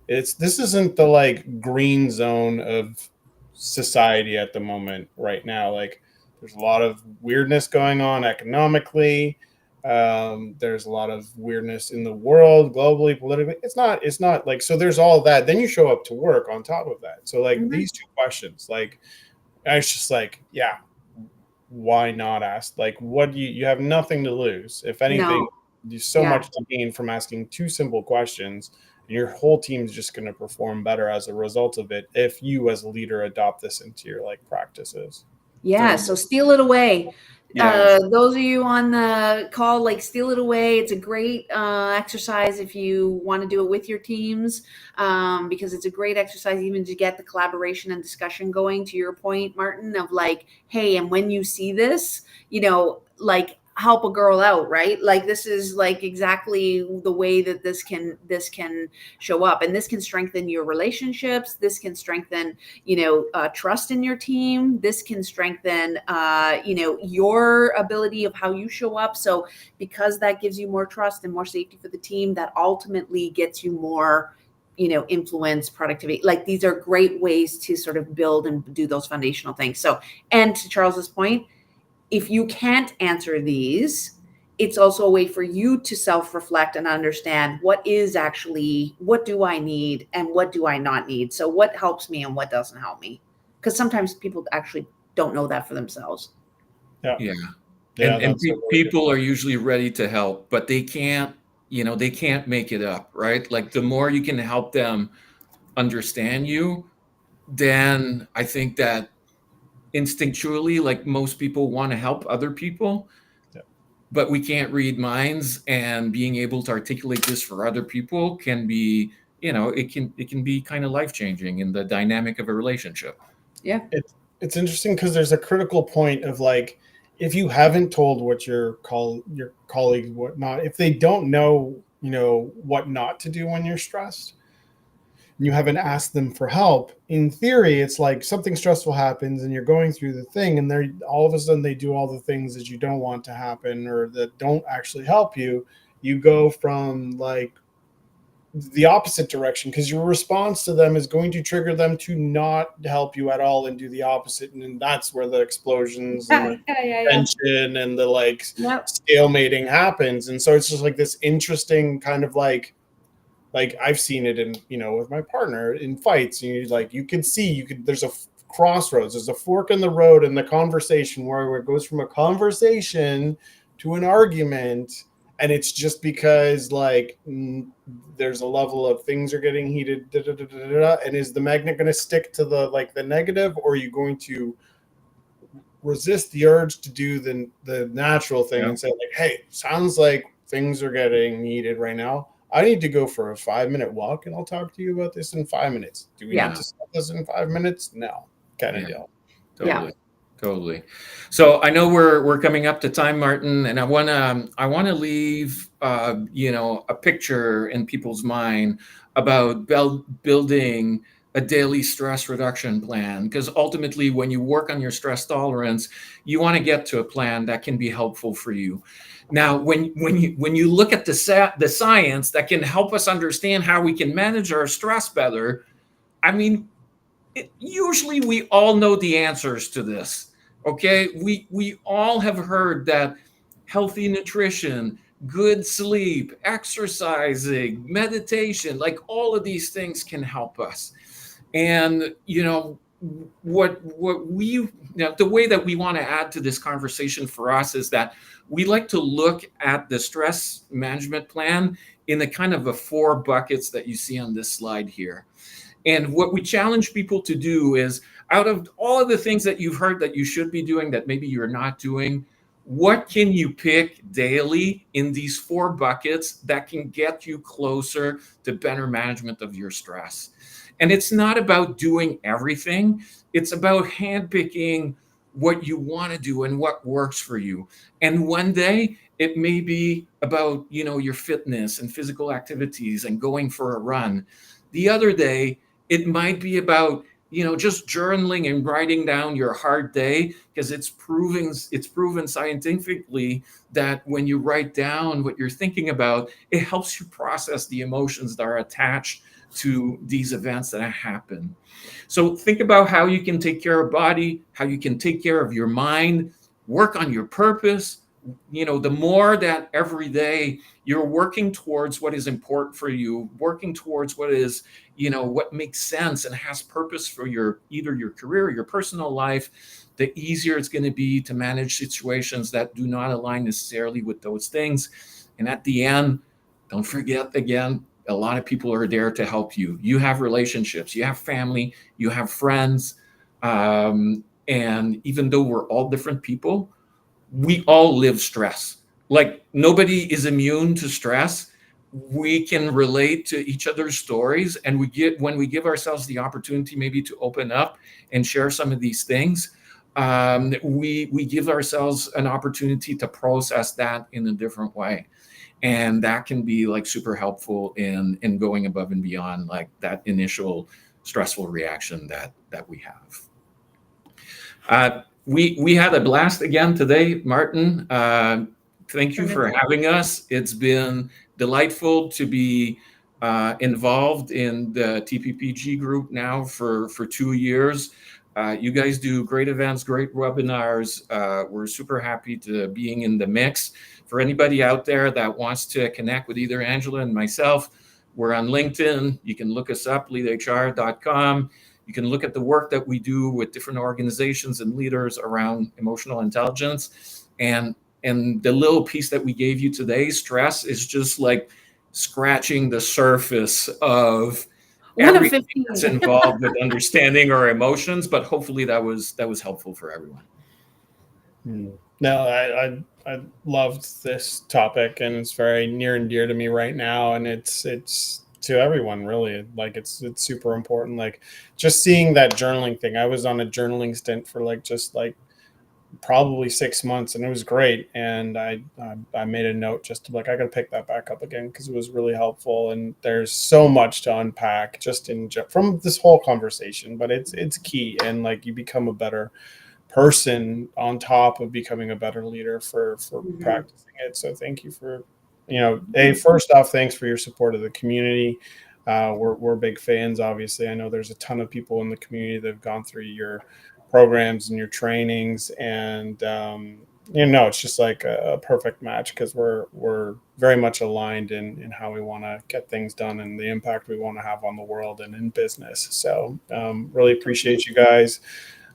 A: isn't the like green zone of society at the moment right now. Like, there's a lot of weirdness going on economically. There's a lot of weirdness in the world, globally, politically. It's not like, so there's all that. Then you show up to work on top of that. So like these two questions, like, I was just like, yeah, why not ask? Like, what do you have nothing to lose. If anything, there's so much to gain from asking two simple questions. And your whole team's just going to perform better as a result of it if you as a leader adopt this into your like practices.
B: Yeah, so steal it away. Those of you on the call, like, steal it away. It's a great exercise if you want to do it with your teams, because it's a great exercise even to get the collaboration and discussion going, to your point, Martin, of like, hey, and when you see this, like, help a girl out, right? Like, this is like exactly the way that this can show up, and this can strengthen your relationships. This can strengthen, trust in your team. This can strengthen, your ability of how you show up. So because that gives you more trust and more safety for the team, that ultimately gets you more, influence, productivity. Like, these are great ways to sort of build and do those foundational things. So, and to Charles's point, if you can't answer these, it's also a way for you to self-reflect and understand what do I need and what do I not need? So what helps me and what doesn't help me? Because sometimes people actually don't know that for themselves.
C: Yeah. And people are usually ready to help, but they can't make it up, right? Like, the more you can help them understand you, then I think that instinctually, like, most people want to help other people, but we can't read minds, and being able to articulate this for other people can be, it can be kind of life-changing in the dynamic of a relationship.
B: Yeah.
A: It's interesting because there's a critical point of like, if you haven't told what your colleagues whatnot, if they don't know, what not to do when you're stressed, and you haven't asked them for help, in theory, it's like something stressful happens and you're going through the thing, and they're all of a sudden they do all the things that you don't want to happen or that don't actually help you. You go from like the opposite direction because your response to them is going to trigger them to not help you at all and do the opposite. And then that's where the explosions and the tension and the like stalemating happens. And so it's just like this interesting kind of like I've seen it in, with my partner in fights, and there's a crossroads, there's a fork in the road in the conversation where it goes from a conversation to an argument. And it's just because like there's a level of things are getting heated, and is the magnet going to stick to the negative, or are you going to resist the urge to do the natural thing and say like, hey, sounds like things are getting heated right now. I need to go for a 5-minute walk, and I'll talk to you about this in 5 minutes. Do we need to stop this in 5 minutes? No, kind of deal.
C: Totally. So I know we're coming up to time, Martin, and I wanna leave a picture in people's mind about building a daily stress reduction plan, because ultimately, when you work on your stress tolerance, you want to get to a plan that can be helpful for you. Now, when you look at the science that can help us understand how we can manage our stress better, I mean, usually we all know the answers to this. Okay, we all have heard that healthy nutrition, good sleep, exercising, meditation, like all of these things can help us. And what we the way that we want to add to this conversation for us is that we like to look at the stress management plan in the kind of the 4 buckets that you see on this slide here. And what we challenge people to do is, out of all of the things that you've heard that you should be doing that maybe you're not doing, what can you pick daily in these 4 buckets that can get you closer to better management of your stress? And it's not about doing everything. It's about handpicking what you want to do and what works for you. And one day it may be about, your fitness and physical activities and going for a run. The other day, it might be about, just journaling and writing down your hard day, because it's proven scientifically that when you write down what you're thinking about, it helps you process the emotions that are attached to these events that happen. So think about how you can take care of body, how you can take care of your mind, work on your purpose. The more that every day you're working towards what is important for you, working towards what is, what makes sense and has purpose for either your career or your personal life, the easier it's going to be to manage situations that do not align necessarily with those things. And at the end, don't forget, again, a lot of people are there to help you. You have relationships, you have family, you have friends. And even though we're all different people, we all live stress. Like, nobody is immune to stress. We can relate to each other's stories, and when we give ourselves the opportunity maybe to open up and share some of these things, we give ourselves an opportunity to process that in a different way. And that can be like super helpful in going above and beyond like that initial stressful reaction that we have. We had a blast again today, Martin. Thank you for having us. It's been delightful to be involved in the TPPG group now for 2 years. You guys do great events, great webinars. We're super happy to being in the mix. For anybody out there that wants to connect with either Angela and myself, we're on LinkedIn. You can look us up, leadhr.com. You can look at the work that we do with different organizations and leaders around emotional intelligence. And the little piece that we gave you today, stress, is just like scratching the surface of everything that's involved with understanding our emotions. But hopefully that was helpful for everyone.
A: No, I loved this topic, and it's very near and dear to me right now. And it's to everyone, really. Like, it's super important. Like, just seeing that journaling thing. I was on a journaling stint for probably 6 months, and it was great. And I made a note just to I got to pick that back up again, because it was really helpful. And there's so much to unpack just from this whole conversation, but it's key. And like, you become a better person on top of becoming a better leader for practicing it. So thank you for, first off, thanks for your support of the community. We're big fans, obviously. I know there's a ton of people in the community that have gone through your programs and your trainings, and it's just like a perfect match, because we're very much aligned in how we want to get things done and the impact we want to have on the world and in business. So really appreciate you guys.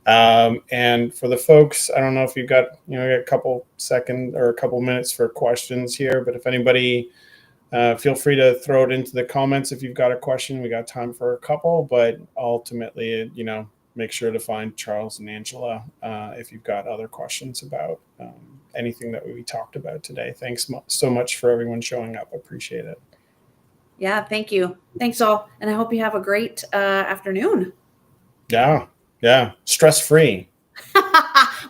A: And for the folks, I don't know if you've got a couple seconds or a couple minutes for questions here, but if anybody, feel free to throw it into the comments if you've got a question. We got time for a couple, but ultimately, make sure to find Charles and Angela if you've got other questions about anything that we talked about today. Thanks so much for everyone showing up. Appreciate it.
B: Yeah, thank you. Thanks all. And I hope you have a great afternoon.
A: Yeah. Stress-free.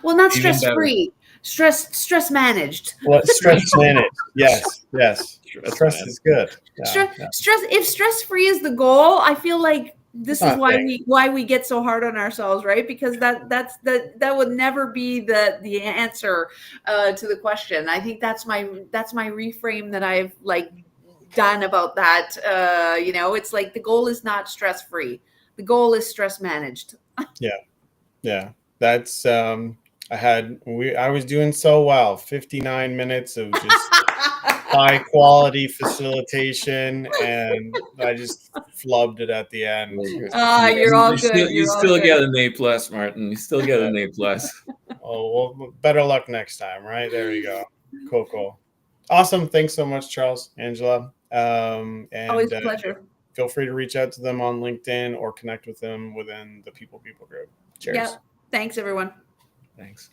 B: Well, not stress-free. Stress managed.
A: Well, stress managed. Yes. Stress is good.
B: Stress. If stress-free is the goal, I feel like this is why we get so hard on ourselves, right? Because that would never be the answer to the question. I think that's my reframe that I've done about that. It's like the goal is not stress-free. The goal is stress managed.
A: Yeah. That's I was doing so well. 59 minutes of just high quality facilitation, and I just flubbed it at the end.
B: You're all good.
C: You still get an A+, Martin. You still get an A+.
A: Oh, well, better luck next time, right? There you go. Cool. Awesome. Thanks so much, Charles, Angela. And
B: always a pleasure.
A: Feel free to reach out to them on LinkedIn or connect with them within the People group. Cheers.
B: Yeah. Thanks, everyone.
C: Thanks.